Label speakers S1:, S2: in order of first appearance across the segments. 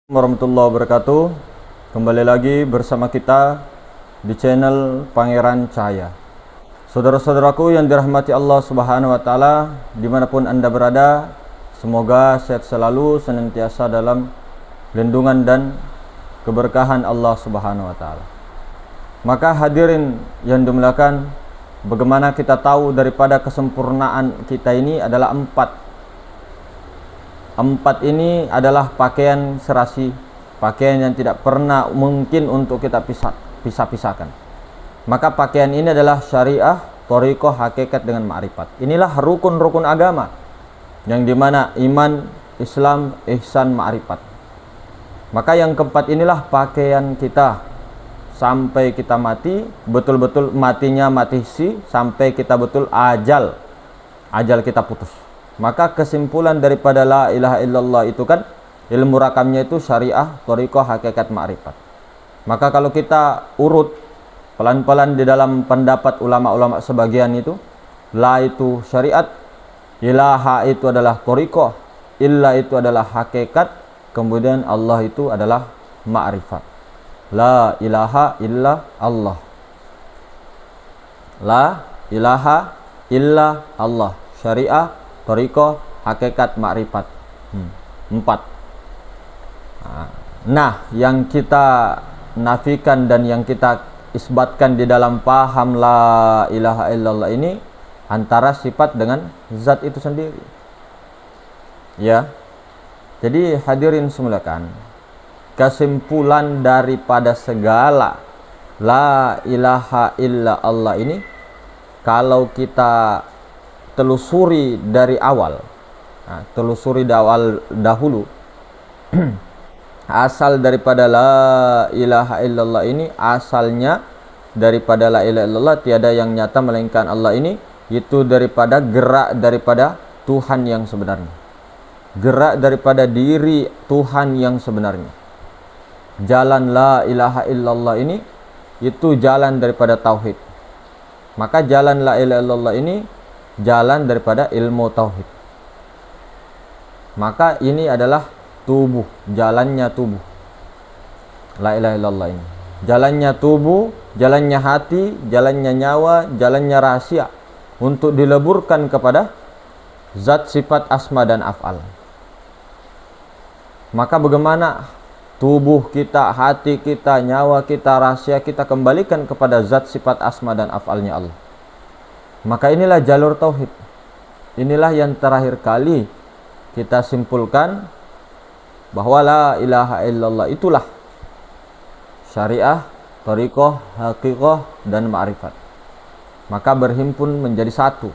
S1: Warahmatullahi wabarakatuh. Kembali lagi bersama kita di channel Pangeran Cahaya. Saudara-saudaraku yang dirahmati Allah Subhanahu wa taala, dimanapun Anda berada, semoga sehat selalu, senantiasa dalam lindungan dan keberkahan Allah Subhanahu wa taala. Maka hadirin yang dimuliakan, bagaimana kita tahu daripada kesempurnaan kita ini adalah empat. Empat ini adalah pakaian serasi, pakaian yang tidak pernah mungkin untuk kita pisah-pisahkan. Maka pakaian ini adalah syariah, thariqah, hakikat dengan ma'rifat. Inilah rukun-rukun agama yang dimana iman, Islam, ihsan, ma'rifat. Maka yang keempat inilah pakaian kita sampai kita mati, betul-betul matinya mati sampai kita betul ajal kita putus. Maka kesimpulan daripada la ilaha illallah itu kan ilmu rakamnya itu syariah, thariqah, hakikat, ma'rifat. Maka kalau kita urut pelan-pelan di dalam pendapat ulama-ulama sebagian itu, la itu syariat, ilaha itu adalah thariqah, illa itu adalah hakikat, kemudian Allah itu adalah ma'rifat. La ilaha illa Allah. La ilaha illa Allah. Syariah, thariqah, hakikat, ma'rifat. Empat. Nah, yang kita nafikan dan yang kita isbatkan di dalam paham la ilaha illallah ini antara sifat dengan zat itu sendiri. Ya. Jadi hadirin semulakan, kesimpulan daripada segala la ilaha illa Allah ini, kalau kita telusuri dari awal, telusuri dahulu asal daripada la ilaha illallah ini, asalnya daripada la ilaha illallah tiada yang nyata melainkan Allah ini, itu daripada gerak daripada Tuhan yang sebenarnya, gerak daripada diri Tuhan yang sebenarnya. Jalan la ilaha illallah ini itu jalan daripada tauhid. Maka jalan la ilaha illallah ini jalan daripada ilmu tauhid. Maka ini adalah tubuh, jalannya tubuh. La ilaha illallah ini. Jalannya tubuh, jalannya hati, jalannya nyawa, jalannya rahasia untuk dileburkan kepada zat, sifat, asma dan af'al. Maka bagaimana tubuh kita, hati kita, nyawa kita, rahasia kita kembalikan kepada zat, sifat, asma dan af'alnya Allah. Maka inilah jalur tauhid. Inilah yang terakhir kali kita simpulkan bahwa la ilaha illallah itulah syariah, thariqah, haqiqah dan ma'rifat. Maka berhimpun menjadi satu.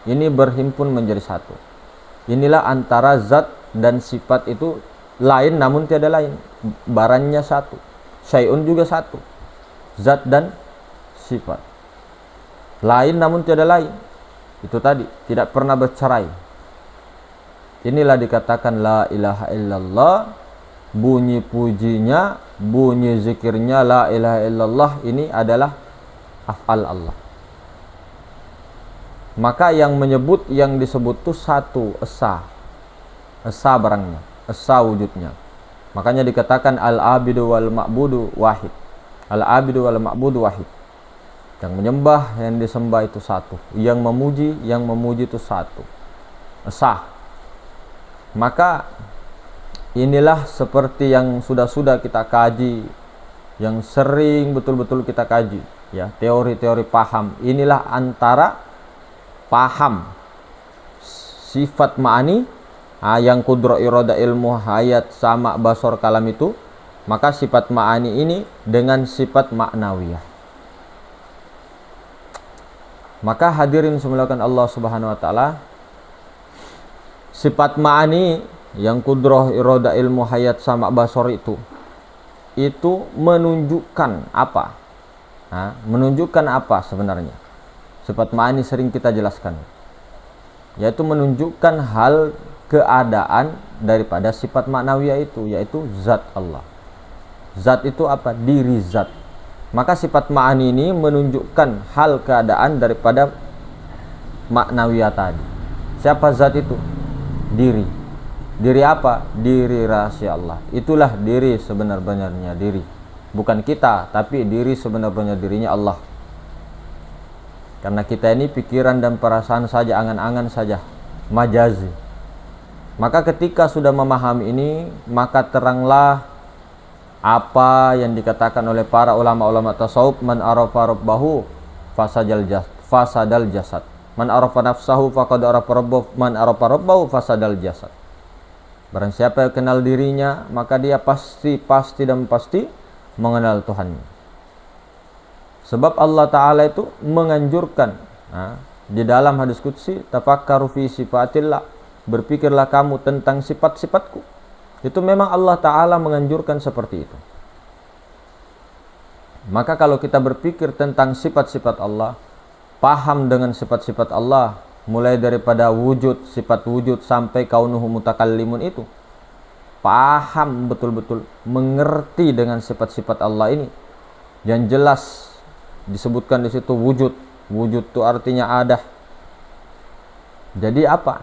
S1: Ini berhimpun menjadi satu. Inilah antara zat dan sifat itu lain namun tiada lain. Barannya satu. Syai'un juga satu. Zat dan sifat. Lain namun tiada lain. Itu tadi, tidak pernah bercerai. Inilah dikatakan la ilaha illallah. Bunyi pujinya, bunyi zikirnya la ilaha illallah ini adalah af'al Allah. Maka yang menyebut, yang disebut itu satu, esa. Esa barangnya, esa wujudnya. Makanya dikatakan al-abidu wal ma'budu wahid. Al-abidu wal ma'budu wahid. Yang menyembah, yang disembah itu satu. Yang memuji itu satu. Esa. Maka inilah seperti yang sudah kita kaji, yang sering betul-betul kita kaji, ya, teori-teori paham. Inilah antara paham sifat ma'ani, yang kudro, iroda, ilmu, hayat, sama, basor, kalam itu. Maka sifat ma'ani ini dengan sifat ma'nawiyah. Maka hadirin semulakan Allah Subhanahu wa taala, sifat ma'ani yang kudroh, iroda, ilmu, hayat, sama, basor itu menunjukkan apa? Menunjukkan apa sebenarnya? Sifat ma'ani sering kita jelaskan, yaitu menunjukkan hal keadaan daripada sifat ma'nawiyah itu, yaitu zat Allah. Zat itu apa? Diri zat. Maka sifat ma'ani ini menunjukkan hal keadaan daripada ma'nawiyah tadi. Siapa zat itu? Diri. Diri apa? Diri rahasia Allah. Itulah diri sebenar-benarnya diri. Bukan kita, tapi diri sebenar-benarnya dirinya Allah. Karena kita ini pikiran dan perasaan saja, angan-angan saja, majazi. Maka ketika sudah memahami ini, maka teranglah apa yang dikatakan oleh para ulama-ulama tasawuf, man arafa rabbahu fasadal jasad. Man arafa nafsahu faqad arafa rabbahu, man arafa rabbahu fasadal jasad. Barang siapa yang kenal dirinya, maka dia pasti mengenal Tuhannya. Sebab Allah Ta'ala itu menganjurkan di dalam hadis qudsi, tafakkaru fi sifatillah, berpikirlah kamu tentang sifat-sifatku. Itu memang Allah Ta'ala menganjurkan seperti itu. Maka kalau kita berpikir tentang sifat-sifat Allah, paham dengan sifat-sifat Allah, mulai daripada wujud, sifat wujud sampai kaunuhu mutakallimun itu, paham betul-betul, mengerti dengan sifat-sifat Allah ini, yang jelas disebutkan di situ wujud. Wujud itu artinya ada. Jadi apa?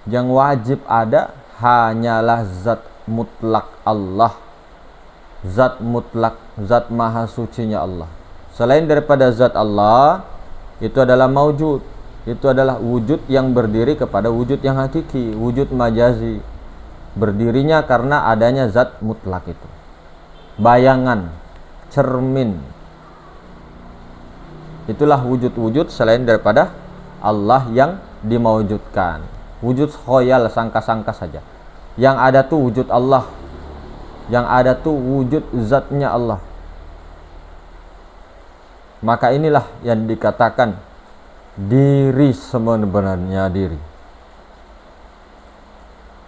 S1: Yang wajib ada hanyalah zat mutlak Allah. Zat mutlak, zat maha sucinya Allah. Selain daripada zat Allah, itu adalah maujud. Itu adalah wujud yang berdiri kepada wujud yang hakiki, wujud majazi. Berdirinya karena adanya zat mutlak itu. Bayangan, cermin, itulah wujud-wujud selain daripada Allah yang dimaujudkan. Wujud khoyal, sangka-sangka saja. Yang ada tuh wujud Allah. Yang ada tuh wujud zatnya Allah. Maka inilah yang dikatakan diri sebenarnya diri.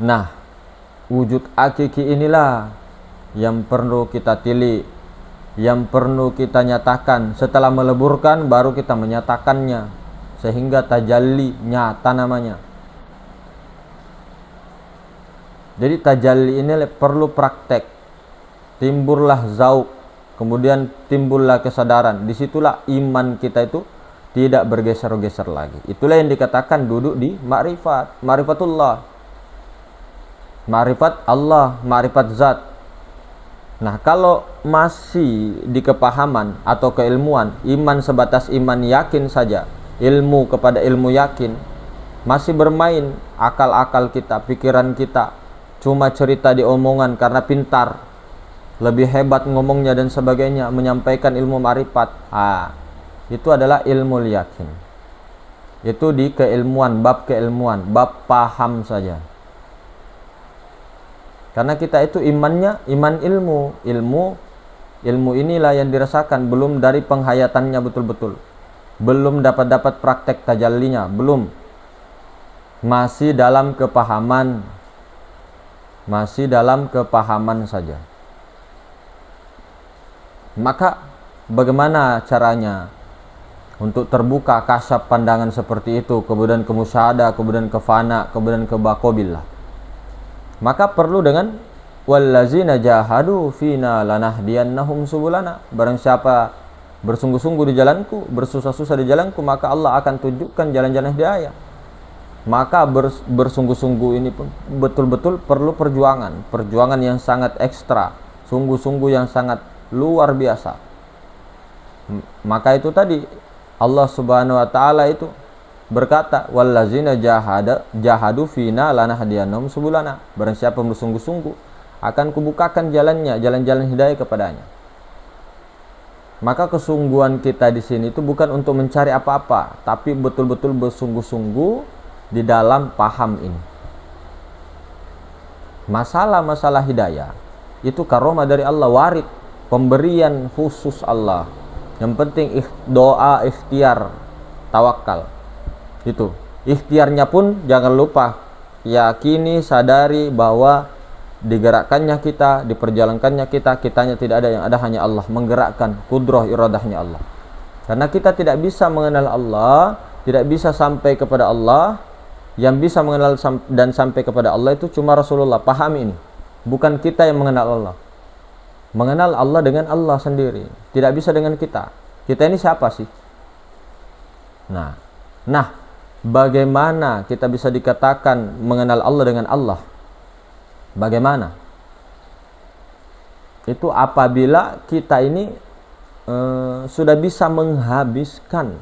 S1: Nah, wujud hakiki inilah yang perlu kita tilik, yang perlu kita nyatakan. Setelah meleburkan baru kita menyatakannya, sehingga tajalli nyata namanya. Jadi tajalli ini perlu praktek. Timbullah zauq, kemudian timbullah kesadaran. Disitulah iman kita itu tidak bergeser-geser lagi. Itulah yang dikatakan duduk di ma'rifat, ma'rifatullah, ma'rifat Allah, ma'rifat zat. Nah, kalau masih di kepahaman atau keilmuan, iman sebatas iman yakin saja, ilmu kepada ilmu yakin, masih bermain akal-akal kita, pikiran kita, cuma cerita di omongan karena pintar, lebih hebat ngomongnya dan sebagainya, menyampaikan ilmu ma'rifat. Itu adalah ilmu yakin. Itu di keilmuan, bab paham saja. Karena kita itu imannya iman ilmu inilah yang dirasakan, belum dari penghayatannya betul-betul, belum dapat praktek tajallinya, belum, masih dalam kepahaman, saja. Maka bagaimana caranya untuk terbuka kasyaf pandangan seperti itu, kemudian ke musyahadah, kemudian ke fana, kemudian ke baqobillah? Maka perlu dengan wallazina jahadu fina lanahdiyannahum subulana. Barang siapa bersungguh-sungguh di jalanku, bersusah-susah di jalanku, maka Allah akan tunjukkan jalan-jalan hidayah. Maka bersungguh-sungguh ini pun betul-betul perlu perjuangan yang sangat ekstra, sungguh-sungguh yang sangat luar biasa. Maka itu tadi Allah Subhanahu wa taala itu berkata, wallazina jahadu fina lanahdiyannahum subulana. Barang siapa bersungguh-sungguh, akan kubukakan jalannya, jalan-jalan hidayah kepadanya. Maka kesungguhan kita di sini itu bukan untuk mencari apa-apa, tapi betul-betul bersungguh-sungguh di dalam paham ini. Masalah-masalah hidayah itu karomah dari Allah, warid, pemberian khusus Allah. Yang penting doa, ikhtiar, tawakal. Itu ikhtiarnya pun jangan lupa yakini, sadari bahwa digerakkannya kita, diperjalankannya kita, kitanya tidak ada, yang ada hanya Allah menggerakkan, kudrah iradahnya Allah. Karena kita tidak bisa mengenal Allah, tidak bisa sampai kepada Allah. Yang bisa mengenal dan sampai kepada Allah itu cuma Rasulullah. Pahami ini, bukan kita yang mengenal Allah. Mengenal Allah dengan Allah sendiri, tidak bisa dengan kita. Kita ini siapa sih? Nah, bagaimana kita bisa dikatakan mengenal Allah dengan Allah? Bagaimana? Itu apabila kita ini sudah bisa menghabiskan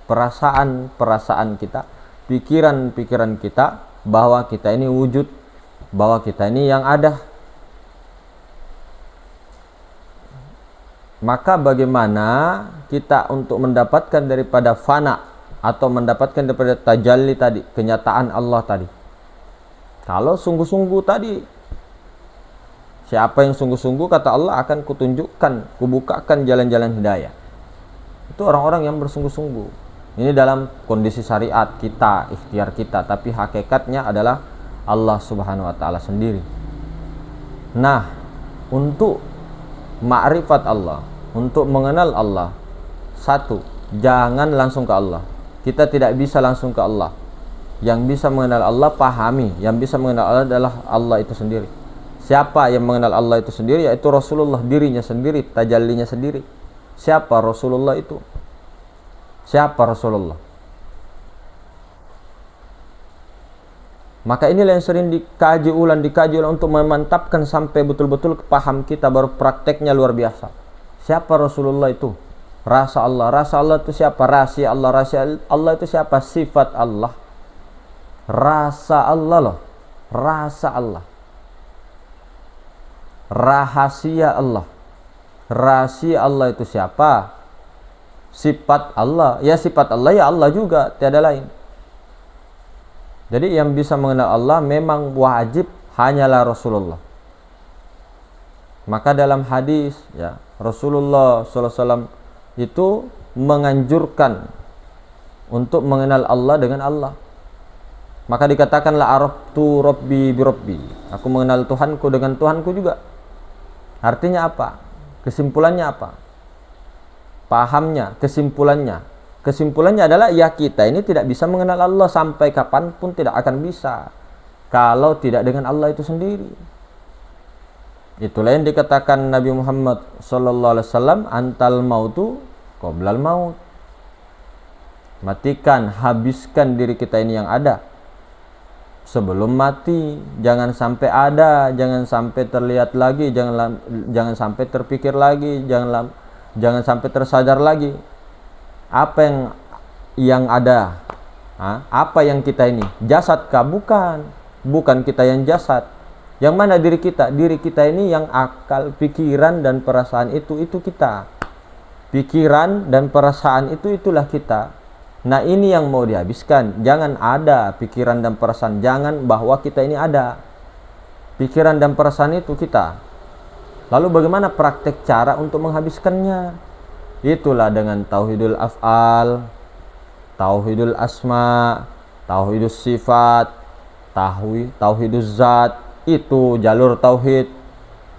S1: perasaan-perasaan kita, pikiran-pikiran kita, bahwa kita ini wujud, bahwa kita ini yang ada. Maka bagaimana kita untuk mendapatkan daripada fana atau mendapatkan daripada tajalli tadi, kenyataan Allah tadi? Kalau sungguh-sungguh tadi, siapa yang sungguh-sungguh, kata Allah, akan kutunjukkan, kubukakan jalan-jalan hidayah. Itu orang-orang yang bersungguh-sungguh. Ini dalam kondisi syariat kita, ikhtiar kita, tapi hakikatnya adalah Allah Subhanahu wa taala sendiri. Nah, untuk ma'rifat Allah, untuk mengenal Allah, satu, jangan langsung ke Allah. Kita tidak bisa langsung ke Allah. Yang bisa mengenal Allah, pahami, yang bisa mengenal Allah adalah Allah itu sendiri. Siapa yang mengenal Allah itu sendiri? Yaitu Rasulullah, dirinya sendiri, tajallinya sendiri. Siapa Rasulullah itu? Siapa Rasulullah? Maka inilah yang sering dikaji ulang untuk memantapkan sampai betul-betul paham kita, baru prakteknya luar biasa. Siapa Rasulullah itu? Rasa Allah. Rasa Allah itu siapa? Rahasia Allah. Rahasia Allah itu siapa? Sifat Allah. Rasa Allah loh. Rasa Allah. Rahasia Allah. Rahasia Allah itu siapa? Sifat Allah. Ya sifat Allah, ya Allah juga, tiada lain. Jadi yang bisa mengenal Allah memang wajib hanyalah Rasulullah. Maka dalam hadis, ya, Rasulullah SAW itu menganjurkan untuk mengenal Allah dengan Allah. Maka dikatakanlah araftu rabbi bi rabbi. Aku mengenal Tuhanku dengan Tuhanku juga. Artinya apa? Kesimpulannya apa? Pahamnya, kesimpulannya. Kesimpulannya adalah ya kita ini tidak bisa mengenal Allah sampai kapanpun, tidak akan bisa kalau tidak dengan Allah itu sendiri. Itulah yang dikatakan Nabi Muhammad SAW, antal mautu qoblal maut. Matikan, habiskan diri kita ini yang ada sebelum mati. Jangan sampai ada, jangan sampai terlihat lagi, jangan sampai terpikir lagi, jangan sampai tersadar lagi. Apa yang ada? Apa yang kita ini? Jasad kah? Bukan kita yang jasad. Yang mana diri kita? Diri kita ini yang akal, pikiran dan perasaan itu kita. Pikiran dan perasaan itulah kita. Nah, ini yang mau dihabiskan. Jangan ada pikiran dan perasaan. Jangan bahwa kita ini ada. Pikiran dan perasaan itu kita. Lalu bagaimana praktek cara untuk menghabiskannya? Itulah dengan tauhidul af'al, tauhidul asma, tauhidus sifat, tauhiduz zat. Itu jalur tauhid.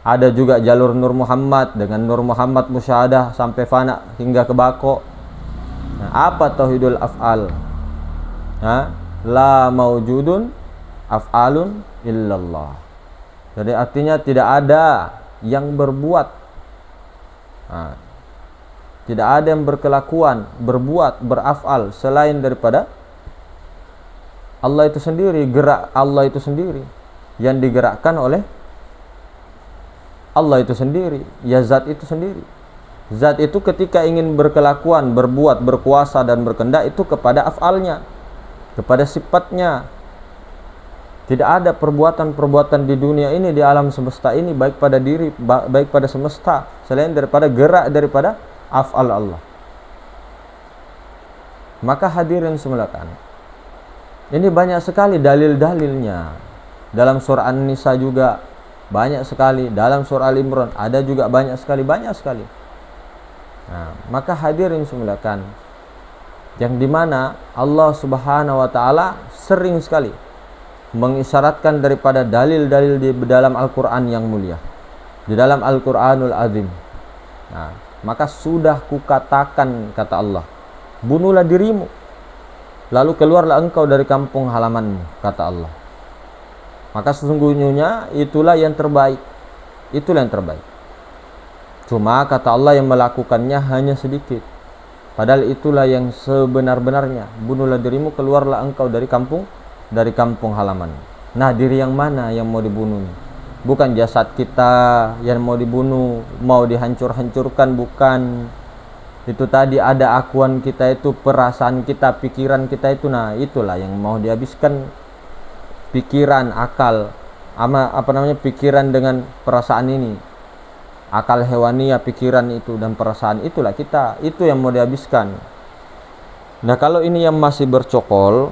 S1: Ada juga jalur Nur Muhammad, dengan Nur Muhammad musyahadah sampai fana hingga ke bako. Nah, apa tauhidul af'al? La maujudun af'alun illallah. Jadi artinya tidak ada yang berbuat, tidak ada yang berkelakuan, berbuat, beraf'al selain daripada Allah itu sendiri. Gerak Allah itu sendiri yang digerakkan oleh Allah itu sendiri, ya zat itu sendiri. Zat itu ketika ingin berkelakuan, berbuat, berkuasa dan berkehendak itu kepada af'alnya, kepada sifatnya. Tidak ada perbuatan-perbuatan di dunia ini, di alam semesta ini, baik pada diri, baik pada semesta, selain daripada gerak daripada af'al Allah. Maka hadirin semulakan, ini banyak sekali dalil-dalilnya. Dalam surah An-Nisa juga banyak sekali, dalam surah Al-Imran ada juga banyak sekali. Nah, maka hadirin semulakan, yang dimana Allah Subhanahu wa taala sering sekali mengisyaratkan daripada dalil-dalil di dalam Al-Qur'an yang mulia, di dalam Al-Qur'anul Azim. Nah, maka sudah kukatakan, kata Allah, bunuhlah dirimu, lalu keluarlah engkau dari kampung halamanmu, kata Allah. Maka sesungguhnya itulah yang terbaik. Itulah yang terbaik. Cuma kata Allah yang melakukannya hanya sedikit. Padahal itulah yang sebenar-benarnya. Bunuhlah dirimu, keluarlah engkau dari kampung halaman. Nah, diri yang mana yang mau dibunuh? bukan jasad kita yang mau dibunuh, mau dihancur-hancurkan, bukan. Itu tadi ada akuan kita itu, perasaan kita, pikiran kita itu, nah itulah yang mau dihabiskan. Pikiran, akal, pikiran dengan perasaan ini, akal hewania, pikiran itu dan perasaan, itulah kita, itu yang mau dihabiskan. Nah kalau ini yang masih bercokol,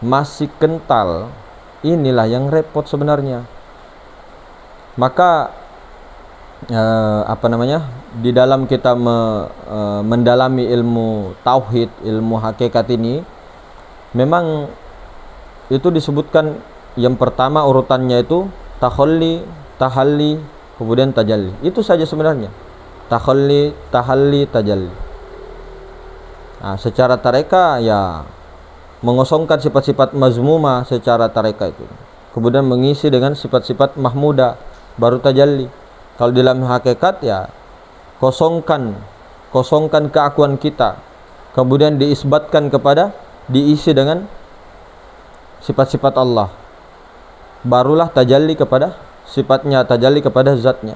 S1: masih kental, inilah yang repot sebenarnya. Maka di dalam kita mendalami ilmu tauhid, ilmu hakikat ini, memang itu disebutkan yang pertama urutannya itu takhalli, tahalli, kemudian tajalli. Itu saja sebenarnya. Takhalli, tahalli, tajalli. Nah, secara tareka ya mengosongkan sifat-sifat mazmuma secara tareka itu, kemudian mengisi dengan sifat-sifat mahmuda, baru tajalli. Kalau dalam hakikat ya kosongkan keakuan kita, kemudian diisbatkan diisi dengan sifat-sifat Allah, barulah tajalli kepada sifatnya, tajalli kepada zatnya.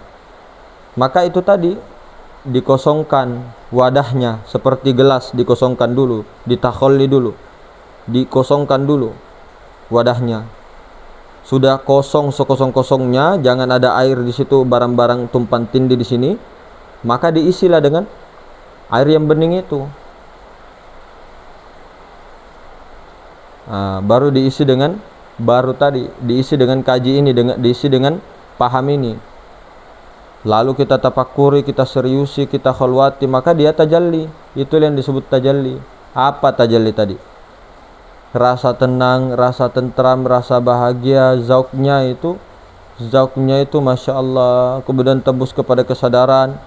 S1: Maka itu tadi dikosongkan wadahnya, seperti gelas dikosongkan dulu, ditakhalli dulu, dikosongkan dulu wadahnya. Sudah kosong sekosong-kosongnya, jangan ada air di situ, barang-barang tumpang tindih di sini, maka diisilah dengan air yang bening itu. Baru diisi dengan diisi dengan kaji ini, diisi dengan paham ini. Lalu kita tafakuri, kita seriusi, kita khalwati, maka dia tajalli. Itu yang disebut tajalli. Apa tajalli tadi? Rasa tenang, rasa tentram, rasa bahagia, zauknya itu Masya Allah. Kemudian tembus kepada kesadaran,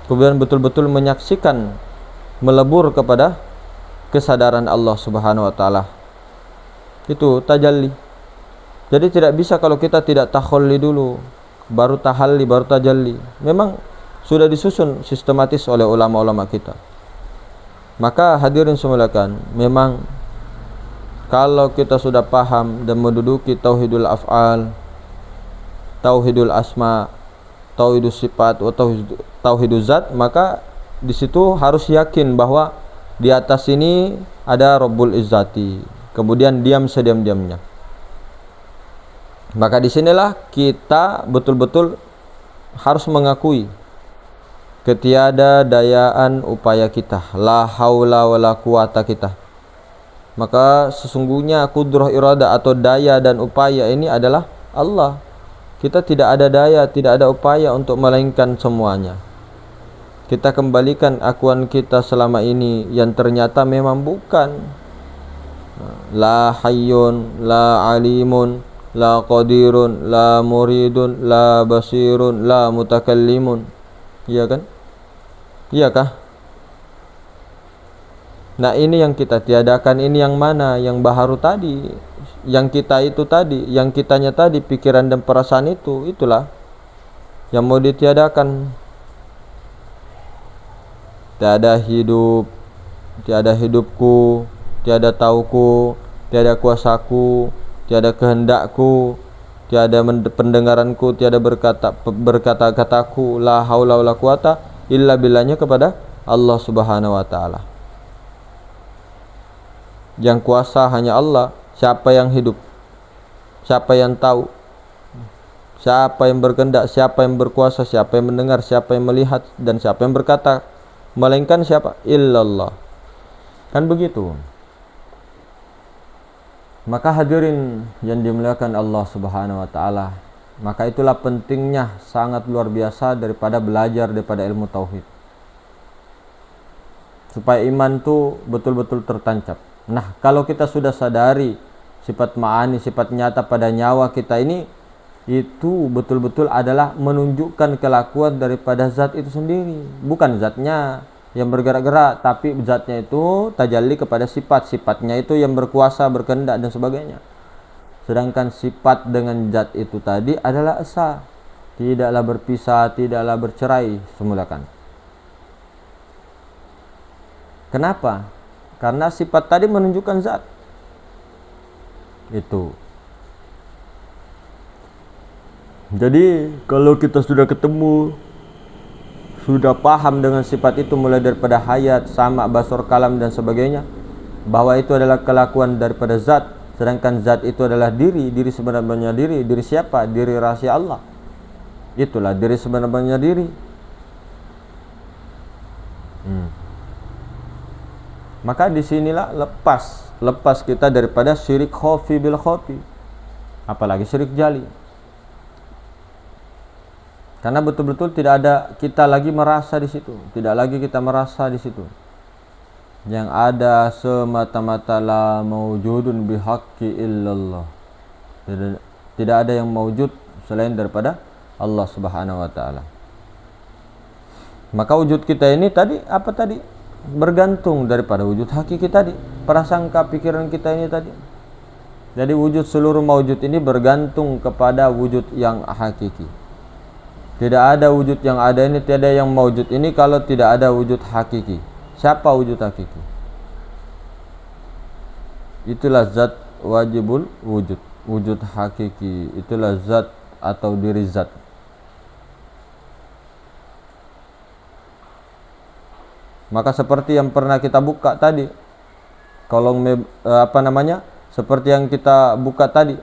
S1: kemudian betul-betul menyaksikan, melebur kepada kesadaran Allah Subhanahu wa Ta'ala. Itu tajalli. Jadi tidak bisa kalau kita tidak takhalli dulu, baru tahalli, baru tajalli. Memang sudah disusun sistematis oleh ulama-ulama kita. Maka hadirin semuanya, memang kalau kita sudah paham dan menduduki tauhidul af'al, tauhidul asma, tauhidul sifat, atau tauhidul zat, maka di situ harus yakin bahwa di atas ini ada Rabbul Izzati, kemudian diam sediam-diamnya. Maka disinilah kita betul-betul harus mengakui ketiada dayaan upaya kita, la haula wala quwata kita. Maka sesungguhnya kudrah irada atau daya dan upaya ini adalah Allah. Kita tidak ada daya, tidak ada upaya untuk melainkan semuanya. Kita kembalikan akuan kita selama ini yang ternyata memang bukan. La hayyun, la alimun, la qadirun, la muridun, la basirun, la mutakallimun. Iya kan? Iyakah? Nah ini yang kita tiadakan, ini yang mana? Yang baharu tadi, yang kita itu tadi, yang kitanya tadi, pikiran dan perasaan itu, itulah yang mau ditiadakan. Tiada hidup, tiada hidupku, tiada tauku, tiada kuasaku, tiada kehendakku, tiada pendengaranku, tiada berkata-kataku, la haula wala quwata illa billahnya kepada Allah Subhanahu wa Ta'ala. Yang kuasa hanya Allah. Siapa yang hidup? Siapa yang tahu? Siapa yang berkehendak? Siapa yang berkuasa? Siapa yang mendengar? Siapa yang melihat? Dan siapa yang berkata? Melainkan siapa? Illallah. Kan begitu. Maka hadirin yang dimuliakan Allah Subhanahu wa Ta'ala, maka itulah pentingnya sangat luar biasa daripada belajar daripada ilmu tauhid, supaya iman itu betul-betul tertancap. Nah, kalau kita sudah sadari sifat ma'ani, sifat nyata pada nyawa kita ini, itu betul-betul adalah menunjukkan kelakuan daripada zat itu sendiri. Bukan zatnya yang bergerak-gerak, tapi zatnya itu tajalli kepada sifat-sifatnya itu yang berkuasa, berkehendak dan sebagainya. Sedangkan sifat dengan zat itu tadi adalah esa, tidaklah berpisah, tidaklah bercerai, semulakan. Kenapa? Karena sifat tadi menunjukkan zat. Itu. Jadi kalau kita sudah ketemu, sudah paham dengan sifat itu mulai daripada hayat, sama, basar, kalam dan sebagainya, bahwa itu adalah kelakuan daripada zat, sedangkan zat itu adalah diri sebenarnya diri siapa? Diri rahasia Allah. Itulah diri sebenarnya diri. Maka disinilah lepas kita daripada syirik khafi bil khafi, apalagi syirik jali. Karena betul-betul tidak ada kita lagi merasa di situ, tidak lagi kita merasa di situ. Yang ada semata-mata la maujudun bihaqqi illallah. Tidak ada yang maujud selain daripada Allah Subhanahu wa taala. Maka wujud kita ini tadi apa tadi? Bergantung daripada wujud hakiki tadi, prasangka pikiran kita ini tadi. Jadi wujud seluruh maujud ini bergantung kepada wujud yang hakiki. Tidak ada wujud yang ada ini, tiada yang maujud ini kalau tidak ada wujud hakiki. Siapa wujud hakiki? Itulah zat wajibul wujud, wujud hakiki. Itulah zat atau diri zat. Maka seperti yang pernah kita buka tadi, seperti yang kita buka tadi,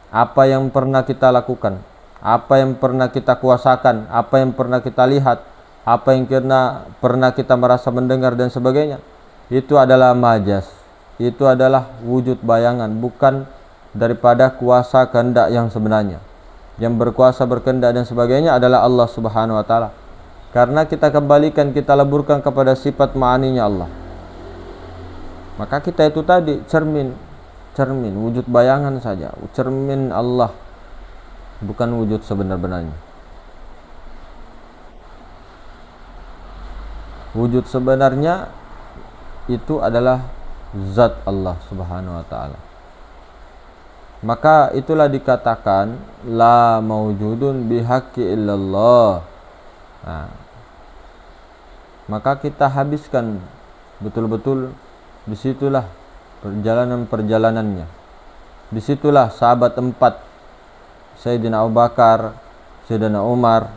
S1: apa yang pernah kita lakukan, apa yang pernah kita kuasakan, apa yang pernah kita lihat, apa yang pernah kita merasa mendengar dan sebagainya, itu adalah majas, itu adalah wujud bayangan, bukan daripada kuasa kehendak yang sebenarnya. Yang berkuasa berkehendak dan sebagainya adalah Allah Subhanahu wa taala. Karena kita kembalikan, kita leburkan kepada sifat ma'aninya Allah. Maka kita itu tadi cermin, wujud bayangan saja, cermin Allah, bukan wujud sebenar-benarnya. Wujud sebenarnya itu adalah zat Allah Subhanahu wa taala. Maka itulah dikatakan la maujudun bihaqqi illallah. Maka kita habiskan betul-betul, disitulah perjalanannya. Disitulah sahabat empat, Sayyidina Abu Bakar, Sayyidina Umar,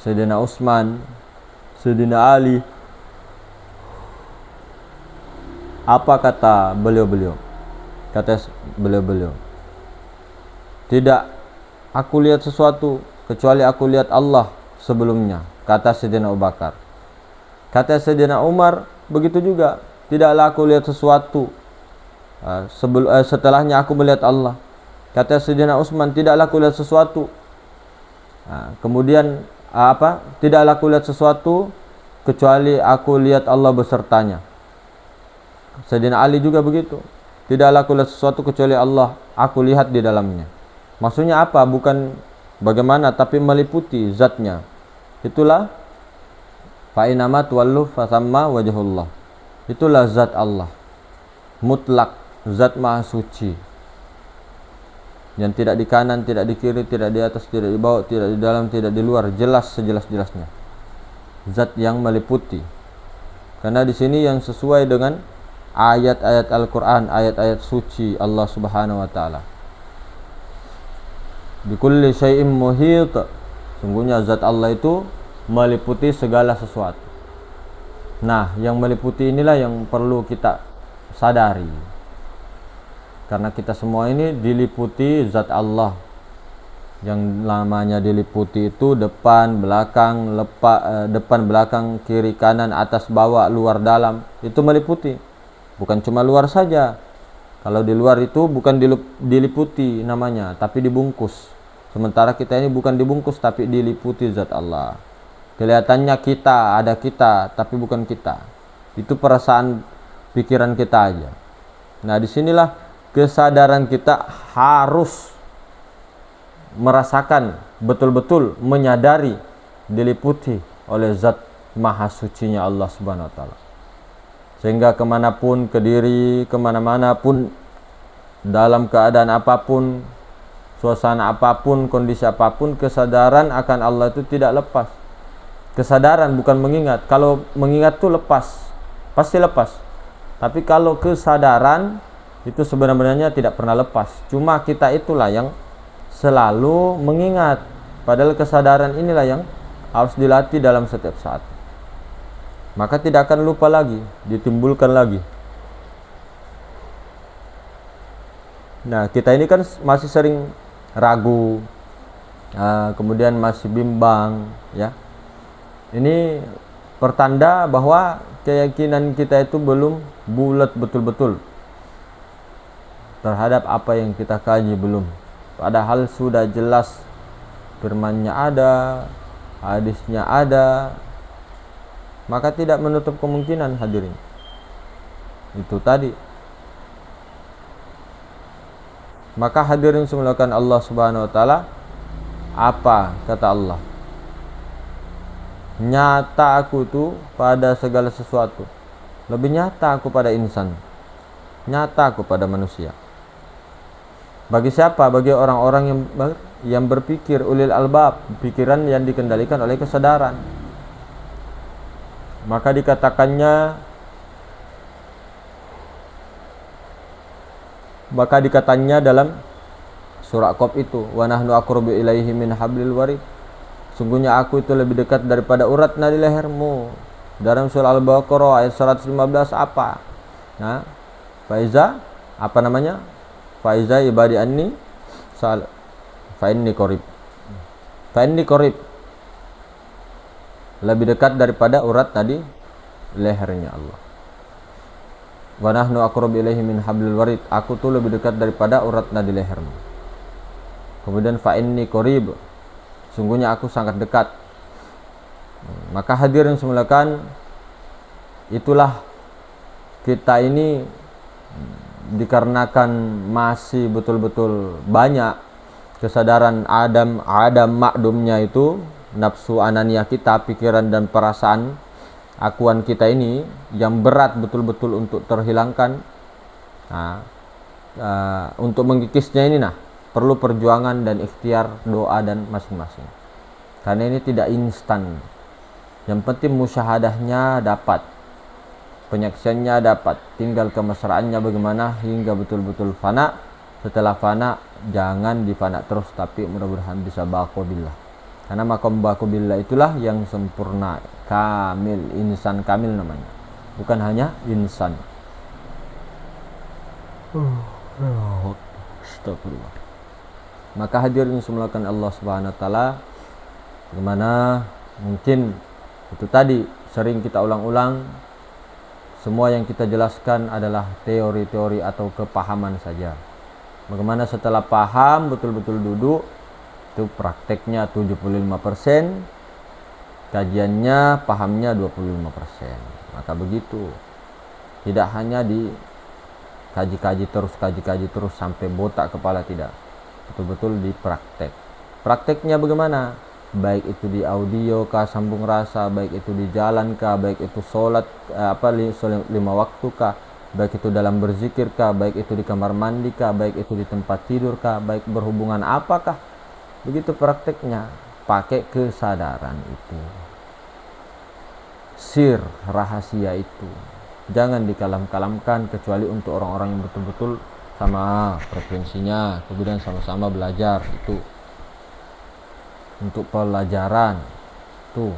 S1: Sayyidina Utsman, Sayyidina Ali. Apa kata beliau-beliau? Kata beliau-beliau, tidak aku lihat sesuatu kecuali aku lihat Allah sebelumnya, kata Sayyidina Abu Bakar. Kata Sayyidina Umar, begitu juga, tidaklah aku lihat sesuatu setelahnya aku melihat Allah. Kata Sayyidina Utsman, tidaklah aku lihat sesuatu. Kemudian tidaklah aku lihat sesuatu kecuali aku lihat Allah besertanya. Sayyidina Ali juga begitu, tidaklah aku lihat sesuatu kecuali Allah aku lihat di dalamnya. Maksudnya apa? Bukan bagaimana, tapi meliputi zatnya. Itulah fa'inama tuwallu fasamma wajhullah. Itulah zat Allah mutlak, zat maha suci, yang tidak di kanan, tidak di kiri, tidak di atas, tidak di bawah, tidak di dalam, tidak di luar, jelas sejelas-jelasnya. Zat yang meliputi. Karena di sini yang sesuai dengan ayat-ayat Al-Qur'an, ayat-ayat suci Allah Subhanahu wa taala. Bikulli syai'in muhit. Sungguhnya zat Allah itu meliputi segala sesuatu. Nah, yang meliputi inilah yang perlu kita sadari. Karena kita semua ini diliputi zat Allah. Yang namanya diliputi itu depan, belakang, depan, belakang, kiri, kanan, atas, bawah, luar, dalam. Itu meliputi. Bukan cuma luar saja. Kalau di luar itu bukan diliputi namanya, tapi dibungkus. Sementara kita ini bukan dibungkus, tapi diliputi zat Allah. Kelihatannya kita, ada kita, tapi bukan kita. Itu perasaan pikiran kita aja. Nah, disinilah kesadaran kita harus merasakan, betul-betul menyadari, diliputi oleh zat maha sucinya Allah Subhanahu wa ta'ala. Sehingga kemanapun, ke diri, kemana-mana pun, dalam keadaan apapun, suasana apapun, kondisi apapun, kesadaran akan Allah itu tidak lepas. Kesadaran bukan mengingat. Kalau mengingat itu lepas, pasti lepas. Tapi kalau kesadaran itu sebenarnya tidak pernah lepas. Cuma kita itulah yang selalu mengingat. Padahal kesadaran inilah yang harus dilatih dalam setiap saat. Maka tidak akan lupa lagi, ditimbulkan lagi. Nah, kita ini kan masih sering ragu, kemudian masih bimbang, ya. Ini pertanda bahwa keyakinan kita itu belum bulat betul-betul terhadap apa yang kita kaji, belum. Padahal sudah jelas firman-Nya ada, hadisnya ada, maka tidak menutup kemungkinan, hadirin. Itu tadi. Maka hadirin semulakan Allah Subhanahu wa taala, apa kata Allah? Nyata aku tu pada segala sesuatu. Lebih nyata aku pada insan. Nyata aku pada manusia. Bagi siapa? Bagi orang-orang yang berpikir, ulil albab, pikiran yang dikendalikan oleh kesadaran. Maka dikatanya dalam surah Qaf itu, wa nahnu aqrabu ilaihi min hablil warid. Sungguhnya aku itu lebih dekat daripada urat nadi lehermu. Dalam surah Al-Baqarah ayat 115 apa? Nah, faiza apa namanya? Faiza ibadi anni sal fa inni qarib. Fa inni qarib. Lebih dekat daripada urat tadi lehernya Allah. Wa nahnu aqrabu ilaihi min hablil warid. Aku tuh lebih dekat daripada urat nadi lehermu. Kemudian fa inni qarib. Sungguhnya aku sangat dekat. Maka hadirin semulakan, itulah kita ini dikarenakan masih betul-betul banyak kesadaran Adam makdumnya itu, nafsu ananiyah kita, pikiran dan perasaan akuan kita ini yang berat betul-betul untuk terhilangkan. Nah, untuk mengikisnya ini perlu perjuangan dan ikhtiar doa dan masing-masing. Karena ini tidak instan. Yang penting musyahadahnya dapat, penyaksiannya dapat, tinggal kemesraannya bagaimana hingga betul-betul fana. Setelah fana, jangan difana terus, tapi mudah-mudahan bisa baqo billah. Karena maqam baqo billah itulah yang sempurna, kamil, insan kamil namanya. Bukan hanya insan. Astagfirullah. Maka hadirin semulakan Allah Subhanahu wa taala, bagaimana mungkin itu tadi sering kita ulang-ulang, semua yang kita jelaskan adalah teori-teori atau kepahaman saja. Bagaimana setelah paham betul-betul duduk, itu prakteknya 75%, kajiannya, pahamnya 25%. Maka begitu. Tidak hanya di kaji-kaji terus sampai botak kepala, tidak. Betul-betul di praktek. Prakteknya bagaimana? Baik itu di audio kah, sambung rasa, baik itu di jalan kah, baik itu sholat 5 waktu kah, baik itu dalam berzikir kah, baik itu di kamar mandi kah, baik itu di tempat tidur kah, baik berhubungan apakah. Begitu prakteknya, pakai kesadaran itu. Sir, rahasia itu jangan dikalam-kalamkan, kecuali untuk orang-orang yang betul-betul sama frekuensinya, kemudian sama-sama belajar. Itu untuk pelajaran tuh,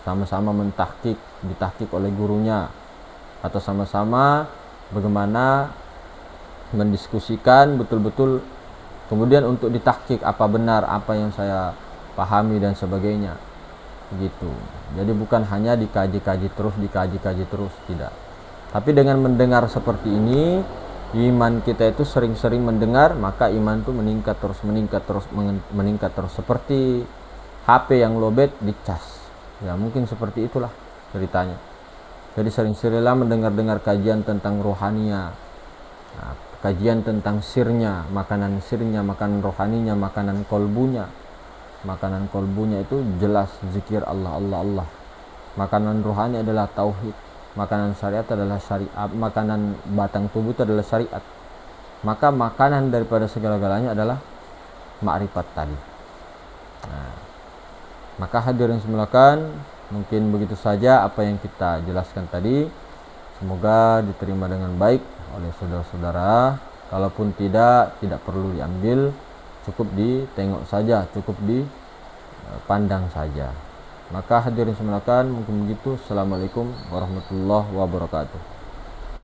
S1: sama-sama mentahkik, ditahkik oleh gurunya, atau sama-sama bagaimana mendiskusikan betul-betul, kemudian untuk ditahkik apa benar apa yang saya pahami dan sebagainya gitu. Jadi bukan hanya dikaji-kaji terus, tidak. Tapi dengan mendengar seperti ini, iman kita itu sering-sering mendengar, maka iman itu meningkat terus seperti HP yang lowbat dicas. Ya mungkin seperti itulah ceritanya. Jadi sering-seringlah mendengar-dengar kajian tentang rohania, kajian tentang sirnya, makanan rohaninya, makanan kolbunya. Makanan kolbunya itu jelas zikir Allah. Makanan rohani adalah tauhid. Makanan syariat adalah syariat. Makanan batang tubuh itu adalah syariat. Maka makanan daripada segala-galanya adalah ma'rifat tadi. Maka hadirin semulakan, mungkin begitu saja apa yang kita jelaskan tadi. Semoga diterima dengan baik oleh saudara-saudara. Kalaupun tidak perlu diambil. cukup ditengok saja, cukup dipandang saja. Maka hadirin semua mungkin begitu. Assalamualaikum warahmatullahi wabarakatuh.